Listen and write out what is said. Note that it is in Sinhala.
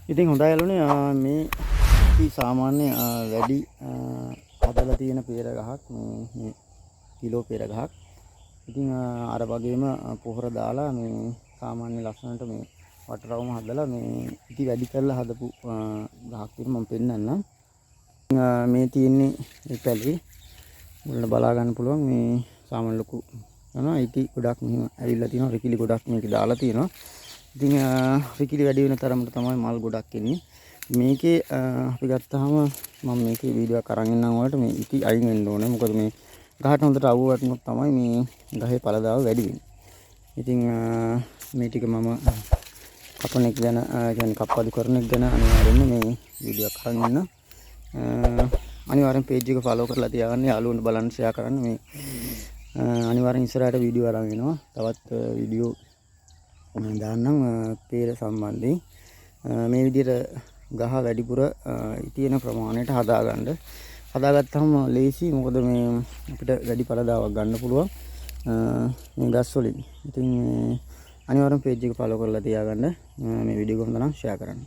ඉතින් හොඳයි යාළුවනේ මේ ඉති සාමාන්‍ය වැඩි හදලා තියෙන peer ගහක් මේ කිලෝ peer ගහක්. ඉතින් අර වගේම පොහොර දාලා මේ සාමාන්‍ය ලස්සනට මේ වටරවුම හදලා මේ ඉති වැඩි කරලා හදපු ගහක් විතර මම පෙන්නන්නම්. මේ තියෙන්නේ මේ පැලේ මුලට බලා ගන්න පුළුවන් මේ සාමාන්‍ය ලොකු යනවා ඉති ගොඩක් මෙහෙම ඇවිල්ලා තියෙනවා රිකිලි ගොඩක් මේක දාලා තියෙනවා. ඉතින් රිකිලි වැඩි වෙන තරමට තමයි මල් ගොඩක් එන්නේ. මේකේ අපි ගත්තාම මම මේකේ වීඩියෝ එකක් අරන් ඉන්නම් වලට මේ ඉති අයින් වෙන්න ඕනේ. මොකද මේ ගහට හොඳට අවුව වටනොත් තමයි මේ ගහේ පළදාව වැඩි වෙන්නේ. ඉතින් මේ ටික මම කපන එක ගැන කියන්නේ කප්පදු කරන එක ගැන අනිවාර්යෙන්ම මේ වීඩියෝ එකක් අරන් ඉන්න. අනිවාර්යෙන් page එක follow කරලා තියාගන්න යාළුවන්ට බලන්න share කරන්න මේ අනිවාර්යෙන් ඉස්සරහට වීඩියෝ අරන් එනවා. තවත් වීඩියෝ දාන්නම් peer සම්බන්ධයෙන්. මේ විදිහට ගහ වැඩිපුර තියෙන ප්‍රමාණයට හදාගත්තාම ලේසි. මොකද මේ අපිට වැඩි පළදාවක් ගන්න පුළුවන් මේ ගස් වලින්. ඉතින් අනිවාර්යෙන් page එක follow කරලා තියාගන්න. මේ වීඩියෝ එක හොඳ නම් share කරන්න.